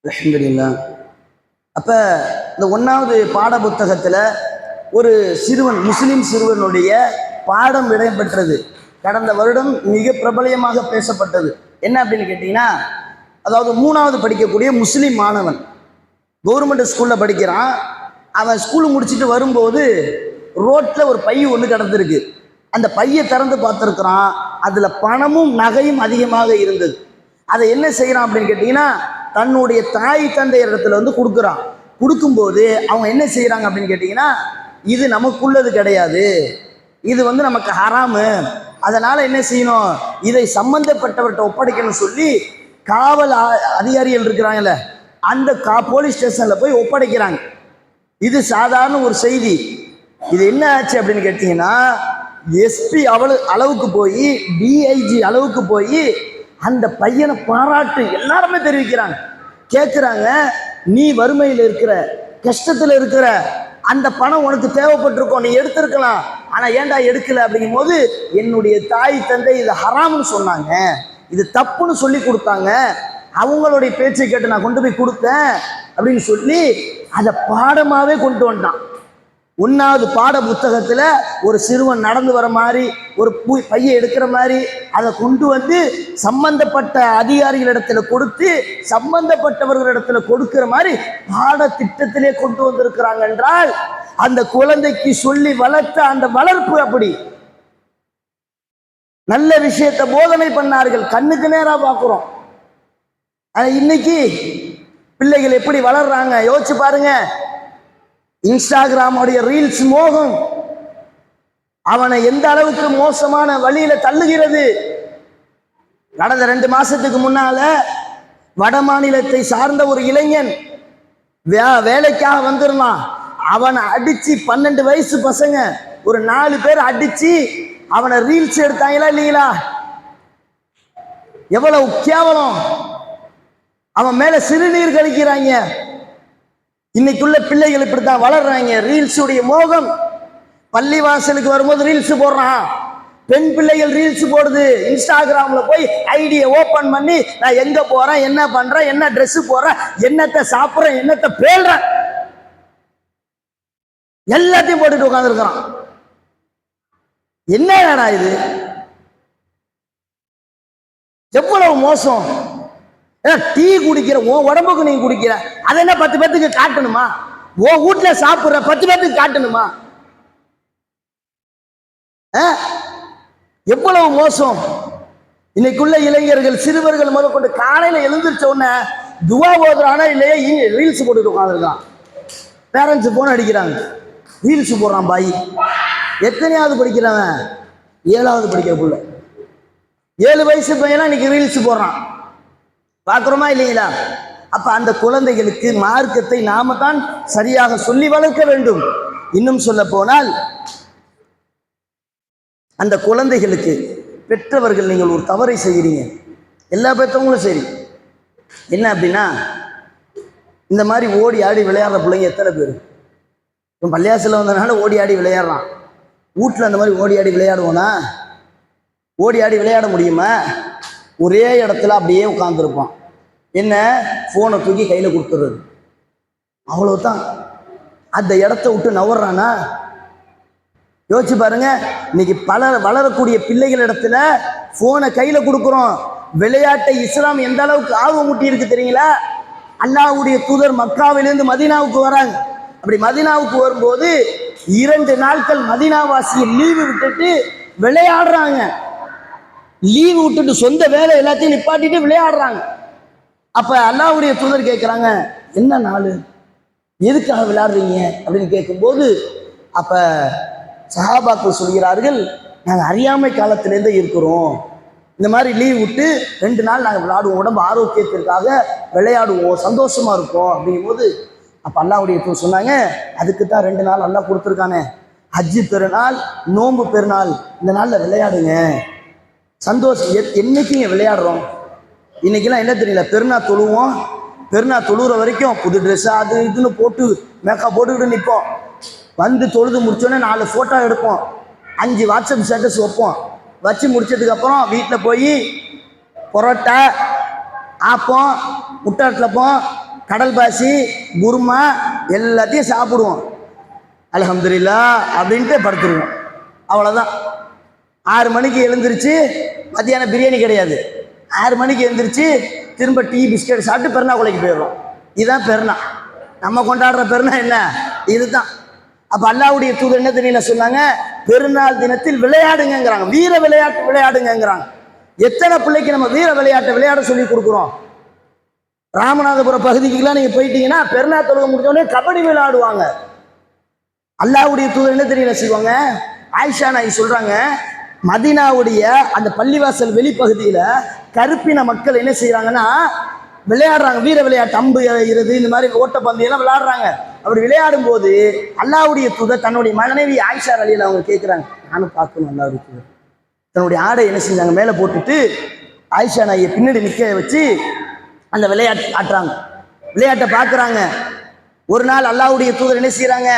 அல்ஹம்துலில்லாஹ். அப்போ இந்த ஒன்றாவது பாட புத்தகத்தில் ஒரு சிறுவன், முஸ்லீம் சிறுவனுடைய பாடம் இடம்பெற்றது. கடந்த வருடம் மிக பிரபலியமாக பேசப்பட்டது. என்ன அப்படின்னு கேட்டிங்கன்னா, அதாவது 3வது படிக்கக்கூடிய முஸ்லீம் மாணவன் கவர்மெண்ட் ஸ்கூலில் படிக்கிறான். அவன் ஸ்கூல் முடிச்சுட்டு வரும்போது ரோட்டில் ஒரு பை ஒன்று கிடந்திருக்கு. அந்த பையை திறந்து பார்த்துருக்குறான். அதில் பணமும் நகையும் அதிகமாக இருந்தது. அதை என்ன செய்கிறான் அப்படின்னு கேட்டிங்கன்னா, தன்னுடைய தாய் தந்தை இடத்துல வந்து கொடுக்குறான். கொடுக்கும்போது அவங்க என்ன செய்கிறாங்க அப்படின்னு கேட்டிங்கன்னா, இது நமக்குள்ளது கிடையாது, இது வந்து நமக்கு ஹராமு, அதனால் என்ன செய்யணும், இதை சம்பந்தப்பட்டவர்கிட்ட ஒப்படைக்கணும்னு சொல்லி காவல் அதிகாரிகள் இருக்கிறாங்கல்ல, அந்த போலீஸ் ஸ்டேஷனில் போய் ஒப்படைக்கிறாங்க. இது சாதாரண ஒரு செய்தி. இது என்ன ஆச்சு அப்படின்னு கேட்டிங்கன்னா, எஸ்பி அளவுக்கு போய், டிஐஜி அளவுக்கு போய் அந்த பையனை பாராட்டு எல்லாருமே தெரிவிக்கிறாங்க. கேட்குறாங்க, நீ வறுமையில் இருக்கிற, கஷ்டத்தில் இருக்கிற, அந்த பணம் உனக்கு தேவைப்பட்டிருக்கோம், நீ எடுத்திருக்கலாம், ஆனால் ஏன்டா எடுக்கல அப்படிங்கும் போது, என்னுடைய தாய் தந்தை இது ஹராம்னு சொன்னாங்க, இது தப்புன்னு சொல்லி கொடுத்தாங்க, அவங்களுடைய பேச்சை கேட்டு நான் கொண்டு போய் கொடுத்தேன் அப்படின்னு சொல்லி அதை பாடமாகவே கொண்டு வந்துட்டான். 1வது பாட புத்தகத்தில் ஒரு சிறுவன் நடந்து வர மாதிரி, ஒரு பையை எடுக்கிற மாதிரி அதை கொண்டு வந்து சம்பந்தப்பட்ட அதிகாரிகளிடத்தில் கொடுத்து சம்பந்தப்பட்டவர்களிடத்தில் கொடுக்கிற மாதிரி பாடத்திட்டத்திலே கொண்டு வந்திருக்கிறாங்க என்றால், அந்த குழந்தைக்கு சொல்லி வளர்த்த அந்த வளர்ப்பு அப்படி நல்ல விஷயத்தை போதனை பண்ணார்கள். கண்ணுக்கு நேராக பார்க்குறோம். இன்னைக்கு பிள்ளைகள் எப்படி வளர்றாங்க யோசிச்சு பாருங்க. இன்ஸ்டாகிராமுடைய ரீல்ஸ் மோகம் அவனை எந்த அளவுக்கு மோசமான வழியில தள்ளுகிறது. கடந்த 2 மாசத்துக்கு முன்னால வட மாநிலத்தை சார்ந்த ஒரு இளைஞன் வேலைக்காக வந்திருந்தான். அவனை அடிச்சு 12 வயசு பசங்க ஒரு 4 பேர் அடிச்சு அவனை ரீல்ஸ் எடுத்தாங்களா இல்லைங்களா? எவ்வளவு கேவலம்! அவன் மேல சிறுநீர் கழிக்கிறாங்க. இன்னைக்குள்ள பிள்ளைகள் இப்படித்தான் வளர்றாங்க. ரீல்ஸுடைய மோகம். பள்ளி வாசலுக்கு வரும்போது ரீல்ஸ் போடுறான். பெண் பிள்ளைகள் ரீல்ஸ் போடுது. இன்ஸ்டாகிராம்ல போய் ஐடியை ஓபன் பண்ணி நான் எங்க போறேன், என்ன பண்றேன், என்ன ட்ரெஸ் போடுறேன், என்னத்தை சாப்பிட்றேன், என்னத்தை பேல்றேன், எல்லாத்தையும் போட்டுட்டு உட்காந்துருக்கிறான். என்னடா இது? எவ்வளவு மோசம்! டீ குடிக்கிற உன் உடம்புக்கு நீ குடிக்கிற, அதை என்ன 10 பேத்துக்கு காட்டணுமா? உன் வீட்டுல சாப்பிடுற 10 பேத்துக்கு காட்டணுமா? எவ்வளவு மோசம்! இன்னைக்குள்ள இளைஞர்கள், சிறுவர்கள் முதல் கொண்டு காலையில எழுந்திருச்ச உடனே துவா ஓதுறானா இல்லையே ரீல்ஸ் போட்டுட்டு உட்காந்துருக்கான். பேரண்ட்ஸ் போன் அடிக்கிறாங்க, ரீல்ஸ் போடுறான். பாய் எத்தனையாவது படிக்கிறவன்? 7வது படிக்கிற புள்ள, 7 வயசு பையனா இன்னைக்கு ரீல்ஸ் போடுறான். பார்க்குறோமா இல்லைங்களா? அப்ப அந்த குழந்தைகளுக்கு மார்க்கத்தை நாம தான் சரியாக சொல்லி வளர்க்க வேண்டும். இன்னும் சொல்ல போனால், அந்த குழந்தைகளுக்கு பெற்றவர்கள் நீங்கள் ஒரு தவறை செய்கிறீங்க. எல்லா பெற்றவங்களும் சரி. என்ன அப்படின்னா, இந்த மாதிரி ஓடி ஆடி விளையாடுற பிள்ளைங்க எத்தனை பேர்? இப்போ பள்ளியாசில் வந்ததுனால ஓடி ஆடி விளையாடுறான். வீட்டில் அந்த மாதிரி ஓடி ஆடி விளையாடுவோனா? ஓடி ஆடி விளையாட முடியுமா? ஒரே இடத்துல அப்படியே உட்காந்துருப்பான். என்ன, ஃபோனை தூக்கி கையில் கொடுத்துடுறது, அவ்வளவுதான். அந்த இடத்த விட்டு நவர்றானா? யோசிச்சு பாருங்க. இன்னைக்கு வளரக்கூடிய பிள்ளைகள் இடத்துல ஃபோனை கையில் கொடுக்குறோம். விளையாட்டை இஸ்லாம் எந்த அளவுக்கு ஆர்வம் ஊட்டி இருக்கு தெரியுங்களா? அல்லாஹ்வுடைய தூதர் மக்காவிலிருந்து மதீனாவுக்கு வராங்க. அப்படி மதீனாவுக்கு வரும்போது 2 நாட்கள் மதீனாவாசியை லீவு விட்டுட்டு விளையாடுறாங்க. லீவு விட்டுட்டு சொந்த வேலை எல்லாத்தையும் நிப்பாட்டிட்டு விளையாடுறாங்க. அப்ப அல்லாஹ்வுடைய தூதர் கேட்குறாங்க, என்ன நாள், எதுக்காக விளையாடுறீங்க அப்படின்னு கேட்கும்போது, அப்ப சஹாபாக்கள் சொல்கிறார்கள், நாங்கள் அறியாமை காலத்திலேருந்து இருக்கிறோம், இந்த மாதிரி லீவ் விட்டு 2 நாள் நாங்கள் விளையாடுவோம், உடம்பு ஆரோக்கியத்திற்காக விளையாடுவோம், சந்தோஷமா இருப்போம் அப்படிங்கும்போது, அப்ப அல்லாஹ்வுடைய தூதர் சொன்னாங்க, அதுக்கு தான் 2 நாள் அல்லாஹ் கொடுத்துருக்கானே, ஹஜ்ஜு பெருநாள், நோன்பு பெருநாள், இந்த நாளில் விளையாடுங்க, சந்தோஷம். என்னைக்கு விளையாடுறோம்? இன்னைக்கெல்லாம் என்ன தெரியல, பெருநாள் தொழுவோம், பெருநாள் தொழுகிற வரைக்கும் புது ட்ரெஸ் அது இதுன்னு போட்டு மேக்கப் போட்டுக்கிட்டு நிற்போம். வந்து தொழுது முடிச்சோடனே 4 ஃபோட்டோ எடுப்போம், 5 வாட்ஸ்அப் ஸ்டேட்டஸ் வைப்போம். வச்சு முடிச்சதுக்கப்புறம் வீட்டில் போய் பரோட்டா, ஆப்பம், முட்டை அட்டலப்பம், கடல் பாசி, குருமா எல்லாத்தையும் சாப்பிடுவோம். அல்ஹம்துலில்லாஹ் அப்படின்ட்டு படுத்துருவோம். அவ்வளோதான். 6 மணிக்கு எழுந்திரிச்சு, மத்தியானம் பிரியாணி கிடையாது, 6 மணிக்கு எழுந்திரிச்சு திரும்ப டீ பிஸ்கட் சாப்பிட்டு பெருநா கொலைக்கு போயிடுறோம். இதுதான் பெருநா. நம்ம கொண்டாடுற பெருநா என்ன? இதுதான். அப்போ அல்லாஹ்வுடைய தூதர் என்ன தெரியல சொன்னாங்க? பெருநாள் தினத்தில் விளையாடுங்கிறாங்க, வீர விளையாட்டு விளையாடுங்கிறாங்க. எத்தனை பிள்ளைக்கு நம்ம வீர விளையாட்டை விளையாட சொல்லி கொடுக்குறோம்? ராமநாதபுரம் பகுதிக்கெல்லாம் நீங்கள் போயிட்டீங்கன்னா பெருநாள் தொழுகை முடிஞ்சோடனே கபடி விளையாடுவாங்க. அல்லாஹ்வுடைய தூதர் என்ன தெரியல செய்வாங்க? ஆயிஷா நாயகி சொல்றாங்க, மதீனாவுடைய அந்த பள்ளிவாசல் வெளிப்பகுதியில் கருப்பின மக்கள் என்ன செய்யறாங்கன்னா விளையாடுறாங்க, வீர விளையாட்டு, அம்பு எறிகிறது, இந்த மாதிரி ஓட்டப்பந்தயெல்லாம் விளையாடுறாங்க. அப்படி விளையாடும் போது அல்லாஹ்வுடைய தூதர் தன்னுடைய மனைவி ஆயிஷா ரலியல்லாஹு அவங்க கேட்குறாங்க, நானும் பார்க்கணும் அல்லாஹ்வுடைய தூதர். தன்னுடைய ஆடை என்ன செஞ்சாங்க மேலே போட்டுட்டு ஆயிஷா நாயை பின்னாடி நிற்க வச்சு அந்த விளையாட்டு ஆட்டுறாங்க. விளையாட்டை பார்க்குறாங்க. ஒரு நாள் அல்லாஹ்வுடைய தூதர் என்ன செய்கிறாங்க?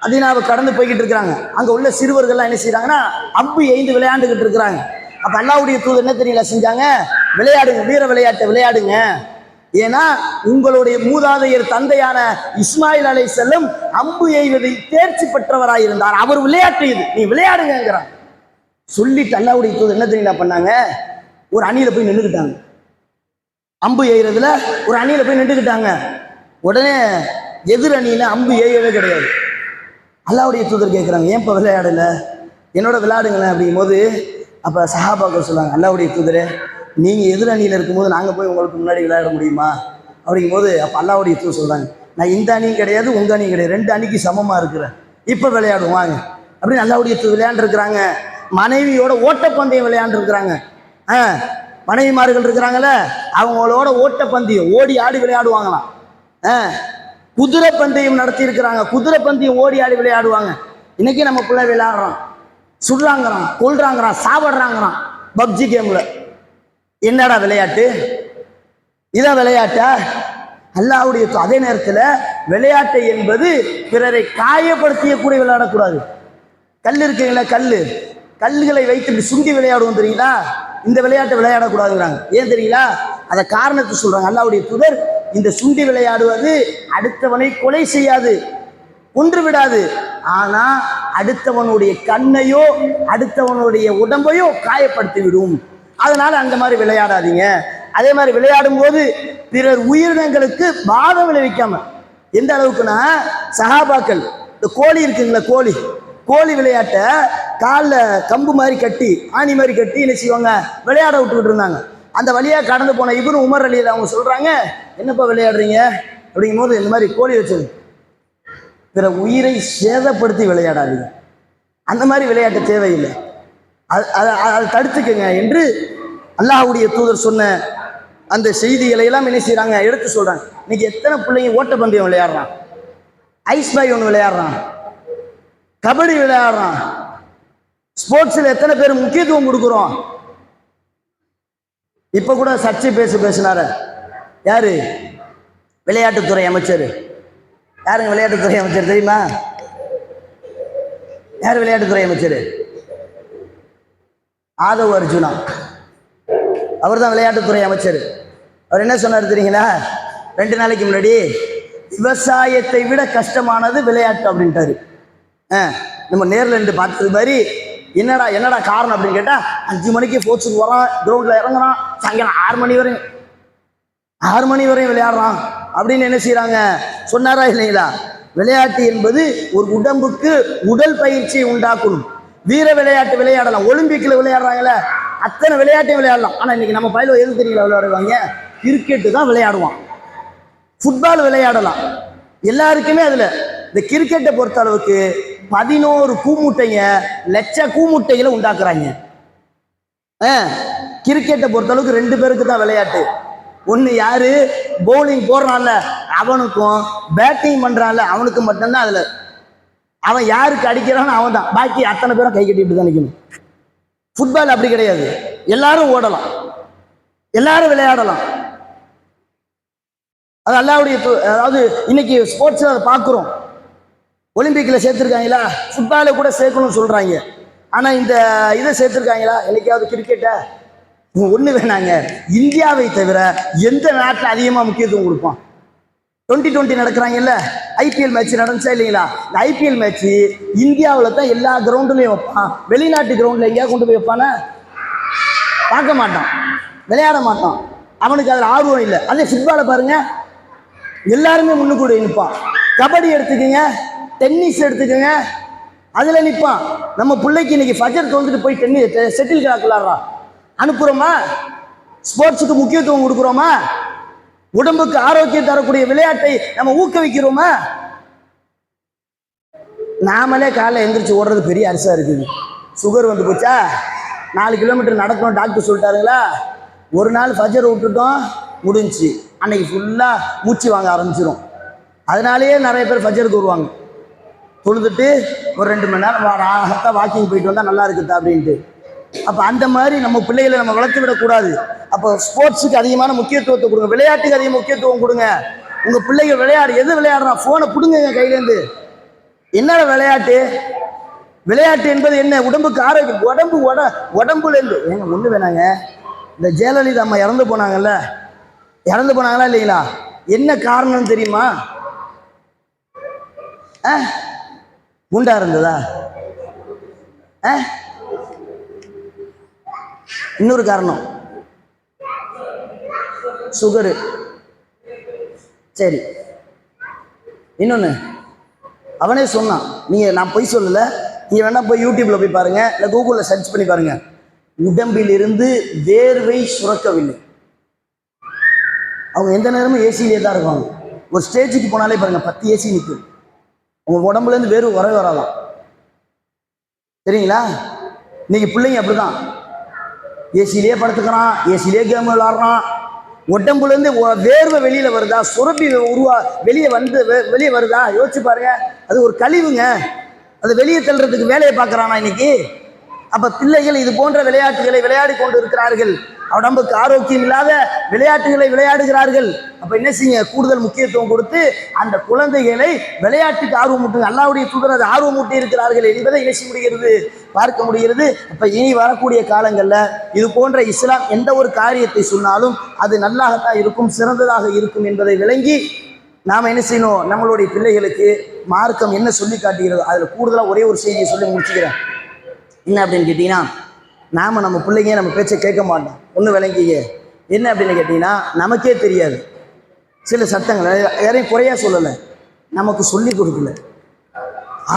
மதீனாவை கடந்து போய்கிட்டு இருக்கிறாங்க. அங்கே உள்ள சிறுவர்கள்லாம் என்ன செய்கிறாங்கன்னா அம்பு எய்ந்து விளையாண்டுக்கிட்டு இருக்கிறாங்க. அப்போ அல்லாஹ்வுடைய தூதர் என்ன தெரியல செஞ்சாங்க? விளையாடுங்க, வீர விளையாட்டை விளையாடுங்க. ஏன்னா உங்களுடைய மூதாதையர் தந்தையான இஸ்மாயில் அலைஹிஸ்ஸலாம் அம்பு எய்வதில் தேர்ச்சி பெற்றவராக இருந்தார், அவர் விளையாட்டு இது, நீ விளையாடுங்கிறாங்க. சொல்லிட்டு அல்லாஹ்வுடைய தூதர் என்ன தெரியல பண்ணாங்க? ஒரு அணியில் போய் நின்றுக்கிட்டாங்க. அம்பு எய்கிறதுல ஒரு அணியில் போய் நின்றுக்கிட்டாங்க. உடனே எதிர் அணியில் அம்பு எய்யவே கிடையாது. அல்லாஹ்வுடைய தூதர் கேட்குறாங்க, ஏன் இப்போ விளையாடலை, என்னோட விளையாடுங்களேன் அப்படிங்கும் போது அப்போ சஹாபாக்கள் சொல்லுவாங்க, அல்லாஹ்வுடைய தூதரே, நீங்கள் எதிர் அணியில் இருக்கும்போது நாங்கள் போய் உங்களுக்கு முன்னாடி விளையாட முடியுமா அப்படிங்கும்போது அப்போ அல்லாஹ்வுடைய தூதர் சொல்கிறாங்க, நான் இந்த அணியும் கிடையாது உங்கள் அணியும் கிடையாது, 2 அணிக்கு சமமாக இருக்கிறேன், இப்போ விளையாடுவோம் வாங்க அப்படின்னு அல்லாஹ்வுடைய தூதர் விளையாண்டுருக்கிறாங்க. மனைவியோட ஓட்டப்பந்தயம் விளையாண்டுருக்கிறாங்க. மனைவிமார்கள் இருக்கிறாங்கள, அவங்களோட ஓட்டப்பந்தயம் ஓடி ஆடி விளையாடுவாங்களாம். குதிரை பந்தயம் நடத்தி இருக்கிறாங்க, குதிரை பந்தயம் ஓடி ஆடி விளையாடுவாங்க. இன்னைக்கு நம்ம பிள்ளை விளையாடுறோம், சுடுறாங்கிறான், கொல்றாங்கிறான், சாப்பிட்றாங்கிறான் பப்ஜி கேம்ல. என்னடா விளையாட்டு? இதான் விளையாட்டா? அல்லாஹ்வுடைய அதே நேரத்தில் விளையாட்டை என்பது பிறரை காயப்படுத்திய கூட விளையாடக்கூடாது. கல் இருக்குங்களா, கல்லுகளை வைத்து சுண்டி விளையாடுவோம் தெரியுங்களா, இந்த விளையாட்டை விளையாடக்கூடாதுங்கிறாங்க. ஏன் தெரியுங்களா? அதை காரணத்தை சொல்றாங்க அல்லாஹ்வுடைய தூதர், இந்த சுண்டி விளையாடுவது அடுத்தவனை கொலை செய்யாது, கொன்று விடாது, ஆனா அடுத்தவனுடைய கண்ணையோ அடுத்தவனுடைய உடம்பையோ காயப்படுத்தி விடும். அதனால அந்த மாதிரி விளையாடாதீங்க. அதே மாதிரி விளையாடும் போது பிறர் உயிரினங்களுக்கு பாதம் விளைவிக்காம, எந்த அளவுக்குன்னா சஹாபாக்கள் இந்த கோழி இருக்குங்களா, கோழி விளையாட்டை காலில் கம்பு மாதிரி கட்டி ஆணி மாதிரி கட்டி என்ன செய்வாங்க விளையாட விட்டுக்கிட்டு இருந்தாங்க. அந்த வழியாக கடந்து போன இப்னு உமர் ரலியல்லாஹு அவங்க சொல்கிறாங்க, என்னப்பா விளையாடுறீங்க அப்படிங்கும் போது, இந்த மாதிரி கோழி வச்சது பிற உயிரை சேதப்படுத்தி விளையாடாதீங்க, அந்த மாதிரி விளையாட்டு தேவையில்லை, அதை தடுத்துக்கங்க என்று அல்லாஹ்வுடைய தூதர் சொன்ன அந்த செய்திகளை எல்லாம் என்ன செய்கிறாங்க எடுத்து சொல்கிறாங்க. இன்னைக்கு எத்தனை பிள்ளைங்க ஓட்டப்பந்தயம் விளையாடுறான், ஐஸ் பாய் ஒன்று விளையாடுறான், கபடி விளையாடுறான், ஸ்போர்ட்ஸில் எத்தனை பேர் முக்கியத்துவம் கொடுக்குறோம். இப்போ கூட சர்ச்சை பேசினாரு யாரு? விளையாட்டுத்துறை அமைச்சர். யாருங்க விளையாட்டுத்துறை அமைச்சர் தெரியுமா? யார் விளையாட்டுத்துறை அமைச்சர்? ஆதவ் அர்ஜுனா, அவர் தான் விளையாட்டுத்துறை அமைச்சர். அவர் என்ன சொன்னார் தெரியுங்களா? 2 நாளைக்கு முன்னாடி விவசாயத்தை விட கஷ்டமானது விளையாட்டு அப்படின்ட்டாரு. நம்ம நேரில் இருந்து பார்த்தது மாதிரி என்னடா காரணம் அப்படின்னு கேட்டால், 5 மணிக்கு ஸ்போர்ட்ஸுக்கு வரான், கிரவுண்டில் இறங்குறான், சாயங்காலம் 6 மணி வரையும் விளையாடுறான் அப்படின்னு என்ன செய்கிறாங்க சொன்னாரா இல்லைங்களா? விளையாட்டு என்பது ஒரு உடம்புக்கு உடல் பயிற்சியை உண்டாக்கும். வீர விளையாட்டு விளையாடலாம், ஒலிம்பிக்கில் விளையாடுறாங்களே அத்தனை விளையாட்டையும் விளையாடலாம். ஆனால் இன்னைக்கு நம்ம பயில எது தெரியல விளையாடுவாங்க, கிரிக்கெட்டு தான் விளையாடுவான், ஃபுட்பால் விளையாடலாம். எல்லாருக்குமே அதில் இந்த கிரிக்கெட்டை பொறுத்த அளவுக்கு 11 கூமுட்டைங்க, லட்ச கூமுட்டைகளை உண்டாக்குறாங்க. கிரிக்கெட்டை பொறுத்த அளவுக்கு 2 பேருக்கு தான் விளையாட்டு. ஒன்று யாரு பவுலிங் போடுறான்ல அவனுக்கும், பேட்டிங் பண்றான்ல அவனுக்கு மட்டும்தான் அதில். அவன் யாருக்கு அடிக்கிறான்னு அவன் தான், பாக்கி அத்தனை பேரும் கை கட்டிட்டு தான் நிற்கணும். ஃபுட்பால் அப்படி கிடையாது, எல்லாரும் ஓடலாம், எல்லாரும் விளையாடலாம். அது அல்லாஹ்வுடைய, அதாவது இன்னைக்கு ஸ்போர்ட்ஸில் அதை பார்க்குறோம். ஒலிம்பிக்கில் சேர்த்துருக்காங்களா, ஃபுட்பாலை கூட சேர்க்கணும்னு சொல்கிறாங்க. ஆனால் இந்த இதை சேர்த்துருக்காங்களா என்னைக்காவது கிரிக்கெட்டை? ஒன்று வேணாங்க, இந்தியாவை தவிர எந்த நாட்டில் அதிகமாக முக்கியத்துவம் கொடுப்பான்? 2020 நடக்கிறாங்கல்ல, ஐபிஎல் மேட்ச் நடந்துச்சா இல்லைங்களா? இந்த ஐபிஎல் மேட்ச் இந்தியாவில் தான் எல்லா கிரவுண்டுலையும் வைப்பான். வெளிநாட்டு கிரவுண்டில் எங்கேயா கொண்டு போய் வைப்பானா? பார்க்க மாட்டான், விளையாட மாட்டான். அவனுக்கு அதில் ஆர்வம் இல்லை. அதே ஃபுட்பாலை பாருங்க, எல்லாருமே முன்னுக்கூட நிற்பான். கபடி எடுத்துக்கோங்க, டென்னிஸ் எடுத்துக்கோங்க, அதில் நிற்பான். நம்ம பிள்ளைக்கு இன்னைக்கு ஃபஜர் தொழுதுட்டு போய் டென்னிஸ் செட்டில் கிராக் விளாட்றான். அனுப்புகிறோமா? ஸ்போர்ட்ஸுக்கு முக்கியத்துவம் கொடுக்குறோமா? உடம்புக்கு ஆரோக்கியம் தரக்கூடிய விளையாட்டை நம்ம ஊக்குவிக்கிறோமா? நாமளே காலைல எந்திரிச்சு ஓடுறது பெரிய அரிசா இருக்குது. சுகர் வந்து போச்சா, 4 கிலோமீட்டர் நடக்கணும் டாக்டர் சொல்லிட்டாருங்களா, ஒரு நாள் ஃபஜர் விட்டுட்டோம், முடிஞ்சு அன்னைக்கு ஃபுல்லாக மூச்சு வாங்க ஆரம்பிச்சிடும். அதனாலேயே நிறைய பேர் ஃபஜருக்கு வருவாங்க, தொழுதுட்டு ஒரு 2 மணி நேரம் ராகத்தாக வாக்கிங் போயிட்டு வந்தால் நல்லா இருக்குதா அப்படின்ட்டு. அப்போ அந்த மாதிரி நம்ம பிள்ளைகளை நம்ம வளர்த்து விடக்கூடாது. அப்போ ஸ்போர்ட்ஸுக்கு அதிகமான முக்கியத்துவத்தை கொடுங்க, விளையாட்டுக்கு அதிக முக்கியத்துவம் கொடுங்க. உங்கள் பிள்ளைகள் விளையாடு, எது விளையாடுறான் ஃபோனை பிடுங்க கையிலேருந்து. என்னடா விளையாட்டு? விளையாட்டு என்பது என்ன? உடம்புக்கு ஆரோக்கியம். உடம்புலேருந்து ஏங்க ஒன்று வேணாங்க. இந்த ஜெயலலிதா அம்மா இறந்து போனாங்கல்ல, இறந்து போனாங்களா இல்லைங்களா? என்ன காரணம் தெரியுமா? குண்டா இருந்ததா? இன்னொரு காரணம் சுகரு. சரி, இன்னொன்று அவனே சொன்னான். நான் பொய் சொல்லலை, நீங்கள் வேணா போய் யூடியூப்ல போய் பாருங்க, இல்லை கூகுளில் சர்ச் பண்ணி பாருங்க. உடம்பிலிருந்து வேர்வை சுரக்கவில்லை. அவங்க எந்த நேரமும் ஏசியிலே தான் இருக்காங்க. ஒரு ஸ்டேஜுக்கு போனாலே பாருங்க 10 ஏசி நிற்கும். உங்க உடம்புலேருந்து வேர்வை வரவே வராதான். சரிங்களா? இன்னைக்கு பிள்ளைங்க அப்படிதான், ஏசியிலே படுத்துக்கிறான், ஏசியிலே கேம் விளாடுறான். உடம்புலேருந்து வேர்வை வெளியில வருதா? சுரப்பி வெளியே வருதா? யோசிச்சு பாருங்க. அது ஒரு கழிவுங்க. அது வெளியே தள்ளுறதுக்கு வேலையை பார்க்குறானா இன்னைக்கு? அப்போ பிள்ளைகள் இது போன்ற விளையாட்டுகளை விளையாடி கொண்டு இருக்கிறார்கள். உடம்புக்கு ஆரோக்கியம் இல்லாத விளையாட்டுகளை விளையாடுகிறார்கள். அப்போ என்ன செய்யுங்க? கூடுதல் முக்கியத்துவம் கொடுத்து அந்த குழந்தைகளை விளையாட்டுக்கு ஆர்வமூட்டுங்க. அல்லாஹ்வுடைய தூதர் அது ஆர்வமூட்டி இருக்கிறார்கள் என்பதை என்ன செய்ய முடிகிறது? பார்க்க முடிகிறது. அப்போ இனி வரக்கூடிய காலங்களில் இது போன்ற இஸ்லாம் எந்த ஒரு காரியத்தை சொன்னாலும் அது நல்லாகத்தான் இருக்கும், சிறந்ததாக இருக்கும் என்பதை விளங்கி நாம் என்ன செய்யணும்? நம்மளுடைய பிள்ளைகளுக்கு மார்க்கம் என்ன சொல்லி காட்டுகிறதோ அதில் கூடுதலாக ஒரே ஒரு செய்தியை சொல்லி முடிச்சுக்கிறேன். என்ன அப்படின்னு கேட்டிங்கன்னா, நாம் நம்ம பிள்ளைங்க நம்ம பேச்சை கேட்க மாட்டோம். ஒன்று விளங்கிங்க. என்ன அப்படின்னு கேட்டிங்கன்னா, நமக்கே தெரியாது சில சட்டங்களை. யாரையும் குறையா சொல்லலை, நமக்கு சொல்லி கொடுக்கல,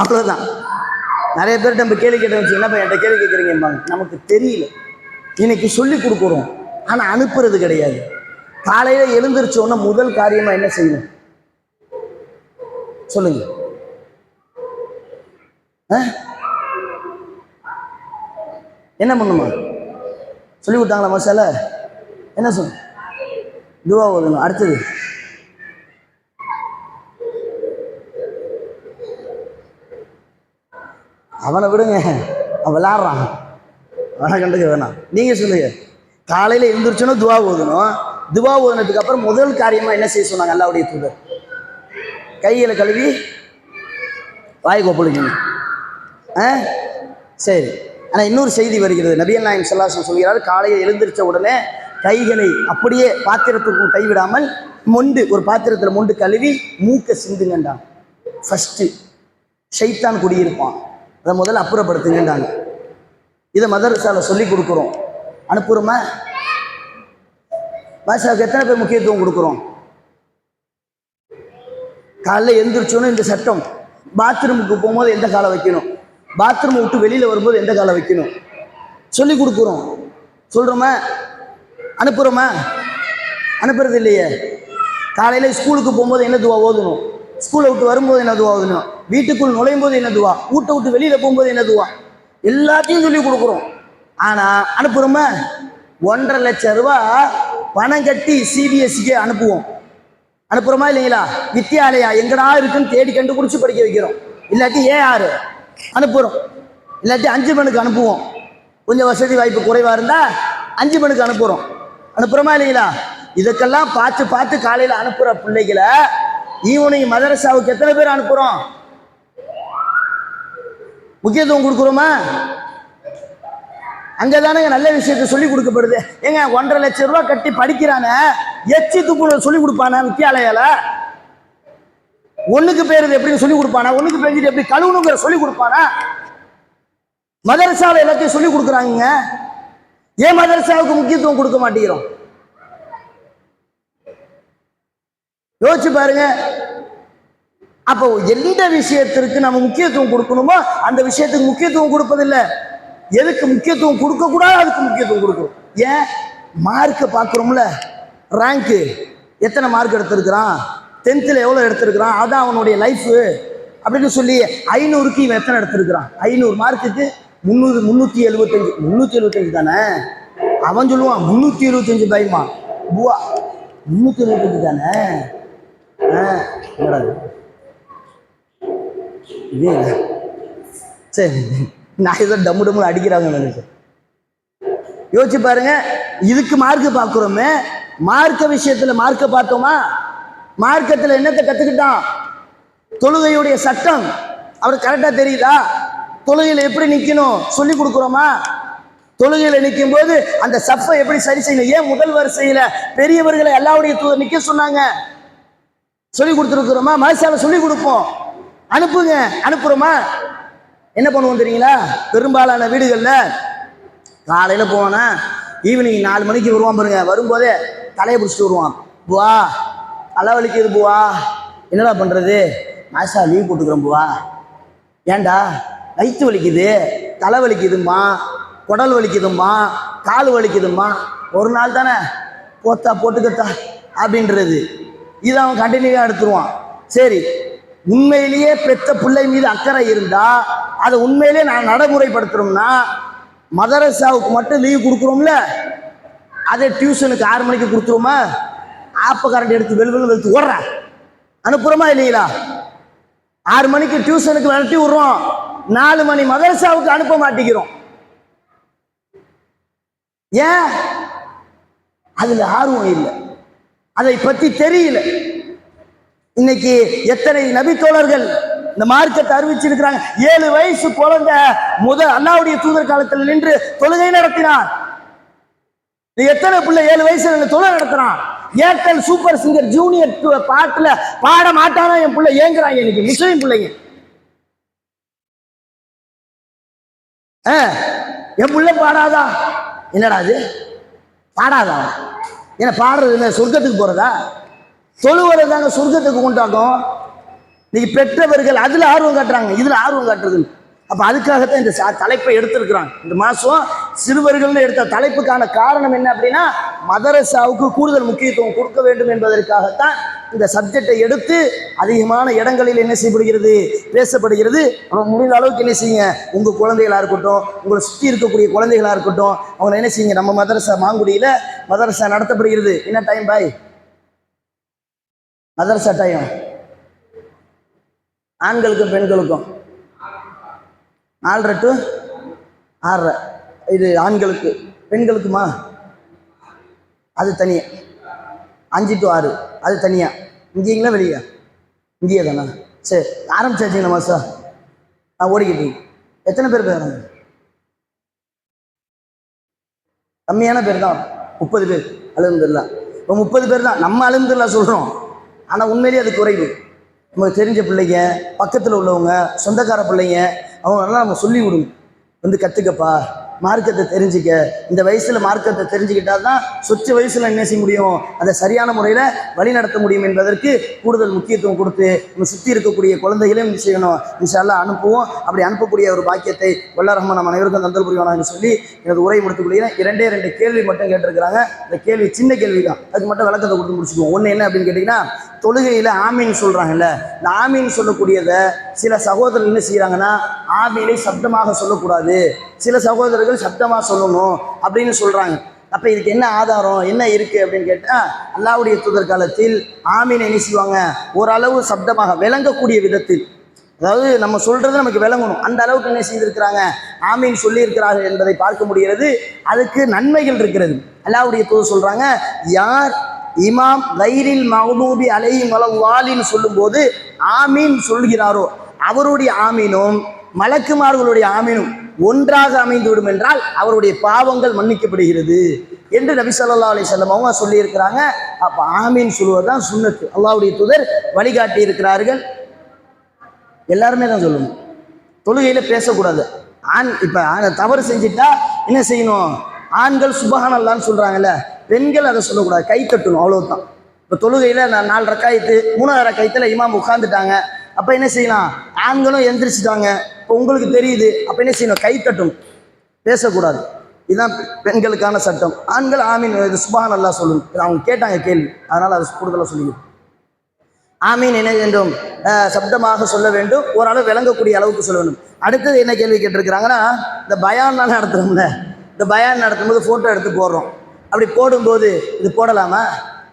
அவ்வளோதான். நிறைய பேர்கிட்ட நம்ம கேள்வி கேட்ட வச்சு என்னப்பா என்கிட்ட கேள்வி கேட்குறீங்கம்பாங்க. நமக்கு தெரியல, இன்னைக்கு சொல்லி கொடுக்குறோம், ஆனால் அனுப்புறது கிடையாது. காலையில் எழுந்திரிச்சோன்னா முதல் காரியமாக என்ன செய்யணும் சொல்லுங்க? என்ன பண்ணுமா? சொல்லி கொடுத்தாங்களா மசால? என்ன சொல்லு? துவா ஓதணும். அடுத்தது அவனை விடுங்க, அவன் விளாட்றான், அவனை கண்டுக்க வேணாம். நீங்கள் சொல்லுங்க. காலையில் எழுந்திரிச்சோன்னா துவா ஓதணும். துவா ஓதுனதுக்கு அப்புறம் முதல் காரியமாக என்ன செய்ய சொன்னாங்க அல்லாஹ்வுடைய தூதர்? கைகளை கழுவி வாய் கொப்பளிக்கணும். சரி. ஆனால் இன்னொரு செய்தி வருகிறது. நபிகள் நாயகம் ஸல்லல்லாஹு அலைஹி வஸல்லம் சொல்கிறார், காலையில் எழுந்திரிச்ச உடனே கைகளை அப்படியே பாத்திரத்துக்கும் கைவிடாமல் ஒரு பாத்திரத்தில் மொண்டு கழுவி மூக்க சிந்துங்கண்டாங்க. ஃபஸ்ட்டு ஷைத்தான் குடியிருப்பான், அதை முதல்ல அப்புறப்படுத்துங்கண்டாங்க. இதை மதரசாவில் சொல்லி கொடுக்குறோம், அனுப்புகிறோமா? பாஷாவுக்கு எத்தனை பேர் முக்கியத்துவம் கொடுக்குறோம்? காலையில் எழுந்திரிச்சோன்னு இந்த சட்டம். பாத்ரூமுக்கு போகும்போது எந்த காலை வைக்கணும், பாத்ரூமை விட்டு வெளியில் வரும்போது எந்த காலை வைக்கணும் சொல்லி கொடுக்குறோம். சொல்கிறோமா? அனுப்புகிறோமா? அனுப்புறது இல்லையே. காலையில் ஸ்கூலுக்கு போகும்போது என்ன துவா ஓதணும், ஸ்கூலை விட்டு வரும்போது என்ன துவா ஓதணும், வீட்டுக்குள் நுழையும் போது என்ன துவா, வீட்டை விட்டு வெளியில் போகும்போது என்ன துவா, எல்லாத்தையும் சொல்லி கொடுக்குறோம். ஆனால் அனுப்புகிறோமா? 1.5 லட்சம் ரூபா பணம் கட்டி சிபிஎஸ்சிக்கு அனுப்புவோம். அனுப்புகிறோமா இல்லைங்களா? வித்யாலயா எங்கடா இருக்குன்னு தேடி கண்டுபிடிச்சி படிக்க வைக்கிறோம். இல்லாட்டி ஏஆர் அனுப்புகிறோம், இல்லாட்டி 5 மணிக்கு அனுப்புவோம். கொஞ்சம் வசதி வாய்ப்பு குறைவாக இருந்தால் 5 மணிக்கு அனுப்புகிறோம். அனுப்புகிறோமா இல்லைங்களா? இதுக்கெல்லாம் பார்த்து பார்த்து காலையில் அனுப்புகிற பிள்ளைகளை ஈவினிங் மதரசாவுக்கு எத்தனை பேர் அனுப்புகிறோம்? முக்கியத்துவம் கொடுக்குறோமா? அங்கே தானே நல்ல விஷயத்தை சொல்லி கொடுக்கப்படுது. ஏங்க 1.5 லட்சம் ரூபா கட்டி படிக்கிறானே, எச்சி துப்புல சொல்லி கொடுப்பானா வித்யாலயால? ஒண்ணுக்கு பேரு எப்படி சொல்லி கொடுப்பானா? ஒண்ணுக்கு பேஞ்சிட்டு எப்படி கழுவணுங்கிற சொல்லி கொடுப்பானா? மதரசாவை எல்லாத்தையும் சொல்லி கொடுக்குறாங்க. ஏன் மதரசாவுக்கு முக்கியத்துவம் கொடுக்க மாட்டேங்கிறோம்? யோசிச்சு பாருங்க. அப்போ எந்த விஷயத்திற்கு நம்ம முக்கியத்துவம் கொடுக்கணுமோ அந்த விஷயத்துக்கு முக்கியத்துவம் கொடுப்பதில்லை. எதுக்கு முக்கியத்துவம் கொடுக்க கூடாது அதுக்கு முக்கியத்துவம் கொடுக்கணும். ஏன்? மார்க்கை பார்க்குறோம்ல, ரேங்க்கு எத்தனை மார்க் எடுத்திருக்கிறான், 10th எவ்வளோ எடுத்திருக்கிறான், அதான் அவனுடைய லைஃபு அப்படின்னு சொல்லி 500க்கு இவன் எத்தனை எடுத்திருக்கிறான், 500 மார்க்குக்கு 375 தானே. அவன் சொல்லுவான் 375 பயமா புவா 375 தானே. சரி, நான் ஏதோ டம்மு டம்மு அடிக்கிறாங்க நினைச்சேன். யோசிச்சு பாருங்க. இதுக்கு மார்க் பார்க்குறோமே, மார்க்க விஷயத்துல மார்க்க பார்த்தோமா? மார்க்கத்தில் என்னத்தை கத்துக்கிட்டான்? தொழுகையுடைய சட்டம் அவருக்கு கரெக்டா தெரியுதா? தொழுகையில எப்படி நிக்கணும் சொல்லி கொடுக்குறோமா? தொழுகையில நிற்கும் போது அந்த சஃபை எப்படி சரி செய்யணும்? ஏன் முதல் வரிசையில பெரியவர்களை அல்லாஹ்வுடைய தூதர் நிக்க சொன்னாங்க? சொல்லி கொடுத்துருக்குறோமா? மதரசாவை சொல்லி கொடுப்போம், அனுப்புங்க. அனுப்புறோமா? என்ன பண்ணுவோம் தெரியுங்களா? பெரும்பாலான வீடுகள்ல காலையில போவானா, ஈவினிங் 4 மணிக்கு வருவான் பாருங்க. வரும்போதே தலையை பிடிச்சிட்டு வருவான். புவா தலை வலிக்குது புவா, என்னடா பண்றது? மாசா லீவ் போட்டுக்கிறோம் புவா. ஏண்டா? வயிற்று வலிக்குது, தலை வலிக்குதும்மா, குடல் வலிக்குதும்மா, கால் வலிக்குதும்மா. ஒரு நாள் தானே, போத்தா போட்டுக்கத்தா அப்படின்றது. இதை அவன் கண்டினியூவாக எடுத்துருவான். சரி, உண்மையிலேயே பெத்த பிள்ளை மீது அக்கறை இருந்தா அதை உண்மையிலேயே நான் நடைமுறைப்படுத்துறோம்னா, மதரசாவுக்கு மட்டும் லீவ் கொடுக்குறோம்ல, அதே டியூஷனுக்கு 6 மணிக்கு கொடுத்துருவோமா? ஆப்ப கரண்ட் எடுத்து வெளுத்து ஓடுற அனுப்புறோமா இல்லைங்களா? 6 மணிக்கு டியூஷனுக்கு விரட்டி விடுறோம், 4 மணி மதரசாவுக்கு அனுப்ப மாட்டேங்கிறோம். ஏன்? அதுல ஆர்வம் இல்லை, அதை பத்தி தெரியல. இன்னைக்கு எத்தனை நபித்தோழர்கள் இந்த மார்க்கத்தை அறிவிச்சிருக்கிறாங்க. 7 வயசு குழந்தை அல்லாஹ்வுடைய தூதர் காலத்தில் நின்று தொழுகை நடத்தினார். எத்தனை பிள்ளை 7 வயசுல தொழுகை நடத்தினான்? ஏர்டெல் சூப்பர் சிங்கர் ஜூனியர் பாட்டுல பாட மாட்டானா என் பிள்ளை ஏங்குறாங்க. இன்னைக்கு முஸ்லீம் பிள்ளைங்க என் பிள்ளை பாடாதா? என்னடா அது பாடாதா? என்ன பாடுறது என்ன சொர்க்கத்துக்கு போறதா? தொழுவதை தாங்க சொர்க்கத்துக்கு கொண்டாடும். இன்னைக்கு பெற்றவர்கள் அதுல ஆர்வம் காட்டுறாங்க, இதுல ஆர்வம் காட்டுறது. அப்ப அதுக்காகத்தான் இந்த தலைப்பை எடுத்திருக்கிறாங்க. இந்த மாசம் சிறுவர்கள் எடுத்த தலைப்புக்கான காரணம் என்ன அப்படின்னா, மதரசாவுக்கு கூடுதல் முக்கியத்துவம் கொடுக்க வேண்டும் என்பதற்காகத்தான் இந்த சப்ஜெக்டை எடுத்து அதிகமான இடங்களில் என்ன செய்யப்படுகிறது, பேசப்படுகிறது. முடிந்த அளவுக்கு என்ன செய்யுங்க, உங்க குழந்தைகளா இருக்கட்டும், உங்களை சுற்றி இருக்கக்கூடிய குழந்தைகளா இருக்கட்டும், அவங்க என்ன செய்யுங்க. நம்ம மதரசா மாங்குடியில மதரசா நடத்தப்படுகிறது. என்ன டைம் பாய்? மதரசா டைம் ஆண்களுக்கும் பெண்களுக்கும் 4:30 to 6:30. இது ஆண்களுக்கு. பெண்களுக்குமா அது தனியா 5 to 6 அது தனியா. இங்கீங்களா வெளியா? இங்கேயே தானே. சரி, ஆரம்பிச்சாச்சுங்களா சார்? ஓடிக்கிட்டு எத்தனை பேர் பேராங்க? கம்மியான பேர் தான், 30 பேர். அல்ஹம்துலில்லாஹ். இப்போ 30 பேர் தான் நம்ம அல்ஹம்துலில்லாஹ் சொல்கிறோம். ஆனால் உண்மையிலேயே அது குறைவு. நமக்கு தெரிஞ்ச பிள்ளைங்க, பக்கத்தில் உள்ளவங்க, சொந்தக்கார பிள்ளைங்க, அவங்களெல்லாம் நம்ம சொல்லி விடுங்க, வந்து கற்றுக்கப்பா, மார்க்கத்தை தெரிஞ்சுக்க. இந்த வயசில் மார்க்கத்தை தெரிஞ்சுக்கிட்டா தான் சொச்ச வயசில் என்ன செய்ய முடியும், அதை சரியான முறையில் வழி நடத்த முடியும் என்பதற்கு கூடுதல் முக்கியத்துவம் கொடுத்து நம்ம சுற்றி இருக்கக்கூடிய குழந்தைகளையும் என்ன செய்யணும், இன்ஷா அல்லாஹ் அனுப்புவோம். அப்படி அனுப்பக்கூடிய ஒரு பாக்கியத்தை வல்ல ரஹ்மான் நம்ம அனைவருக்கும் தந்தல் புரிவானான்னு சொல்லி எனது உரை முடித்துக் கொள்கிறேன். 2 கேள்வி மட்டும் கேட்டிருக்கிறாங்க. இந்த கேள்வி சின்ன கேள்வி தான், அதுக்கு மட்டும் விளக்கத்தை கொடுத்து முடிச்சுக்குவோம். ஒன்று என்ன அப்படின்னு கேட்டிங்கன்னா, தொழுகையில் ஆமீன் சொல்கிறாங்கல்ல, இந்த ஆமீன் சொல்லக்கூடியதை சில சகோதரர்கள் என்ன செய்கிறாங்கன்னா, ஆமீனை சப்தமாக சொல்லக்கூடாது, சில சகோதரர்கள் சப்தமாக சொல்லணும் அப்படின்னு சொல்கிறாங்க. அப்போ இதுக்கு என்ன ஆதாரம், என்ன இருக்குது அப்படின்னு கேட்டால், அல்லாஹ்வுடைய தூதர் காலத்தில் ஆமீனை என்ன செய்வாங்க, ஓரளவு சப்தமாக விளங்கக்கூடிய விதத்தில், அதாவது நம்ம சொல்கிறது நமக்கு விளங்கணும், அந்த அளவுக்கு என்ன செய்திருக்கிறாங்க, ஆமீன் சொல்லியிருக்கிறார்கள் என்பதை பார்க்க முடிகிறது. அதுக்கு நன்மைகள் இருக்கிறது. அல்லாஹ்வுடைய தூதர் சொல்கிறாங்க, யார் இமாம் கைரில் மஹ்லூபி அலைஹிம் வலல்லாலின்னு சொல்லும்போது ஆமீன் சொல்கிறாரோ, அவருடைய ஆமீனும் மலக்குமார்களுடைய ஆமீனும் ஒன்றாக அமைந்து விடும் என்றால் அவருடைய பாவங்கள் மன்னிக்கப்படுகிறது என்று நபி ஸல்லல்லாஹு அலைஹி வஸல்லம் அவங்க சொல்லியிருக்கிறாங்க. அப்போ ஆமீன் சொல்லுவது தான் சுன்னத்து. அல்லாஹ்வுடைய தூதர் வழிகாட்டி இருக்கிறார்கள். எல்லாருமே தான் சொல்லணும், தொழுகையில் பேசக்கூடாது. ஆண் இப்போ தவறு செஞ்சுட்டா என்ன செய்யணும்? ஆண்கள் சுபஹானல்லான்னு சொல்கிறாங்கல்ல, பெண்கள் அதை சொல்லக்கூடாது, கை தட்டணும், அவ்வளோதான். இப்போ தொழுகையில் நான் 4 ரக்காயத்து 3வது ரக்காயத்தில் இமாம் உட்காந்துட்டாங்க, அப்போ என்ன செய்யலாம்? ஆண்களும் எந்திரிச்சிட்டாங்க, இப்போ உங்களுக்கு தெரியுது, அப்போ என்ன செய்யணும்? கை தட்டணும், பேசக்கூடாது. இதுதான் பெண்களுக்கான சட்டம். ஆண்கள் ஆமீன் இது சுபஹானல்லாஹ் சொல்லணும். அவங்க கேட்டாங்க கேள்வி, அதனால் அதை கூடுதலாக சொல்லிக்கணும். ஆமீன் என்ன வேண்டும்? சப்தமாக சொல்ல வேண்டும், ஓரளவு விளங்கக்கூடிய அளவுக்கு சொல்ல வேண்டும். அடுத்தது என்ன கேள்வி கேட்டிருக்கிறாங்கன்னா, இந்த பயான்லாம் நடத்துகிறோம்ல, இந்த பயான் நடத்தும்போது ஃபோட்டோ எடுத்து போடுறோம். அப்படி போடும்போது இது போடலாமா?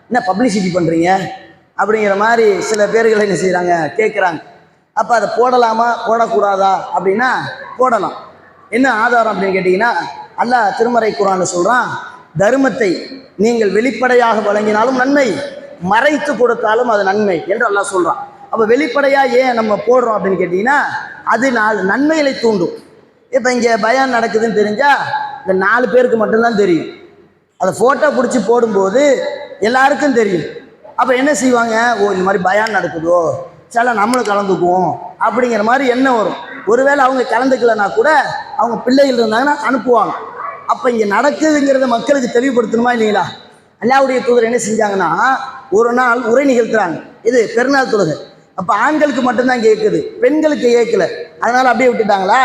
என்ன பப்ளிசிட்டி பண்ணுறீங்க அப்படிங்கிற மாதிரி சில பேர்கள் என்ன செய்கிறாங்க, கேட்குறாங்க. அப்போ அதை போடலாமா போடக்கூடாதா அப்படின்னா போடலாம். என்ன ஆதாரம் அப்படின்னு கேட்டிங்கன்னா, அல்லாஹ் திருமறை குர்ஆனில் சொல்கிறான், தர்மத்தை நீங்கள் வெளிப்படையாக வழங்கினாலும் நன்மை, மறைத்து கொடுத்தாலும் அது நன்மை என்று அல்லாஹ் சொல்கிறான். அப்போ வெளிப்படையாக ஏன் நம்ம போடுறோம் அப்படின்னு கேட்டிங்கன்னா, அது 4 நன்மைகளை தூண்டும். இப்போ இங்கே பயான் நடக்குதுன்னு தெரிஞ்சால் இந்த 4 பேருக்கு மட்டும்தான் தெரியும். அதை ஃபோட்டோ பிடிச்சி போடும்போது எல்லாருக்கும் தெரியும். அப்போ என்ன செய்வாங்க? ஓ, இந்த மாதிரி பயான் நடக்குதோ, சில நம்மளும் கலந்துக்குவோம் அப்படிங்கிற மாதிரி எண்ணம் வரும். ஒருவேளை அவங்க கலந்துக்கலைன்னா கூட அவங்க பிள்ளைகள் இருந்தாங்கன்னா அனுப்புவாங்க. அப்போ இங்கே நடக்குதுங்கிறத மக்களுக்கு தெளிவுபடுத்தணுமா இல்லைங்களா? அல்லாஹ்வுடைய தூதர் என்ன செஞ்சாங்கன்னா, ஒரு நாள் உரை நிகழ்த்துறாங்க. இது பெருநாள் தொழுகை. அப்போ ஆண்களுக்கு மட்டும்தான் கேட்குது, பெண்களுக்கு கேட்கல. அதனால் அப்படியே விட்டுட்டாங்களா?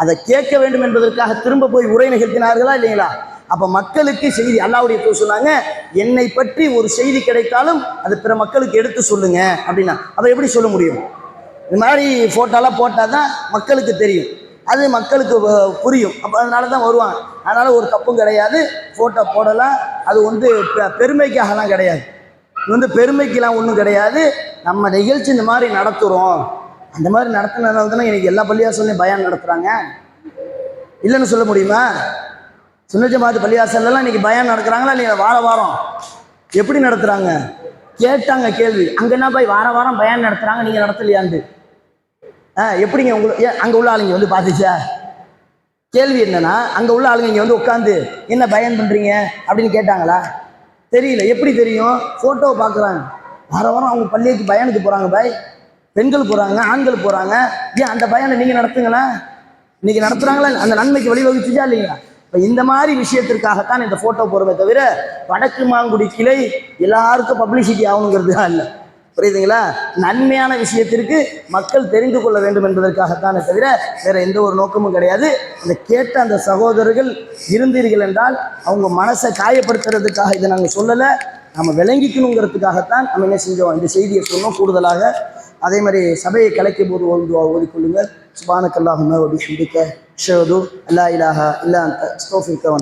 அதை கேட்க வேண்டும் என்பதற்காக திரும்ப போய் உரை நிகழ்த்தினார்களா இல்லைங்களா? அப்போ மக்களுக்கு செய்தி அல்லாஹ்வுடைய தூதர் சொன்னாங்க, என்னை பற்றி ஒரு செய்தி கிடைத்தாலும் அது பிற மக்களுக்கு எடுத்து சொல்லுங்க அப்படின்னா. அப்போ எப்படி சொல்ல முடியும்? இந்த மாதிரி ஃபோட்டோலாம் போட்டால் தான் மக்களுக்கு தெரியும், அது மக்களுக்கு புரியும். அப்போ அதனால தான் வருவாங்க. அதனால் ஒரு தப்பும் கிடையாது, ஃபோட்டோ போடலாம். அது பெருமைக்காகலாம் கிடையாது, இது பெருமைக்கெல்லாம் ஒன்றும் கிடையாது. நம்ம நிகழ்ச்சி இந்த மாதிரி நடத்துகிறோம், அந்த மாதிரி நடத்தினதுனால தானே எனக்கு எல்லா பள்ளிவாசல்லையும் பயான் நடத்துகிறாங்க. இல்லைன்னு சொல்ல முடியுமா? சுன்னத் ஜமாத் பள்ளிவாசல்லாம் இன்றைக்கி பயான் நடக்கிறாங்களா இல்லையா? வாரம் எப்படி நடத்துகிறாங்க? கேட்டாங்க கேள்வி, அங்கே என்ன போய் வாரம் பயான் நடத்துகிறாங்க, நீங்கள் நடத்தலையாண்டு. எப்படிங்க உங்களுக்கு அங்கே உள்ள ஆளுங்க வந்து பார்த்துச்சா? கேள்வி என்னன்னா, அங்கே உள்ள ஆளுங்க இங்கே வந்து உட்காந்து என்ன பயன் பண்ணுறீங்க அப்படின்னு கேட்டாங்களா? தெரியல. எப்படி தெரியும்? ஃபோட்டோவை பார்க்குறாங்க. வாரம் அவங்க பள்ளிக்கு பயானுக்கு போகிறாங்க, பெண்கள் போகிறாங்க, ஆண்கள் போகிறாங்க. ஏன் அந்த பயானை நீங்கள் நடத்துங்களா? இன்றைக்கி நடத்துகிறாங்களா? அந்த நன்மைக்கு வழிவகுச்சுச்சா இல்லைங்களா? இப்போ இந்த மாதிரி விஷயத்திற்காகத்தான் இந்த ஃபோட்டோ போடுறதை தவிர வடக்கு மாங்குடி கிளை எல்லாருக்கும் பப்ளிசிட்டி ஆகணுங்கிறது தான் இல்லை. புரியுதுங்களா? நன்மையான விஷயத்திற்கு மக்கள் தெரிந்து கொள்ள வேண்டும் என்பதற்காகத்தானே தவிர வேறு எந்த ஒரு நோக்கமும் கிடையாது. அந்த கேட்ட அந்த சகோதரர்கள் இருந்தீர்கள் என்றால் அவங்க மனசை காயப்படுத்துறதுக்காக இதை நாங்கள் சொல்லலை, நம்ம விளங்கிக்கணுங்கிறதுக்காகத்தான் நம்ம என்ன செஞ்சோம், இந்த செய்தியை சொன்னோம். கூடுதலாக அதே மாதிரி சபையை கலைக்கும் போது ஓதிக்கொள்ளுங்கள். சுப்ஹானக்கல்லாஹும்ம வ பிஹம்திக அஷ்ஹது அல்லா இலாஹா இல்லா அன்த அஸ்தக்ஃபிருக்க வ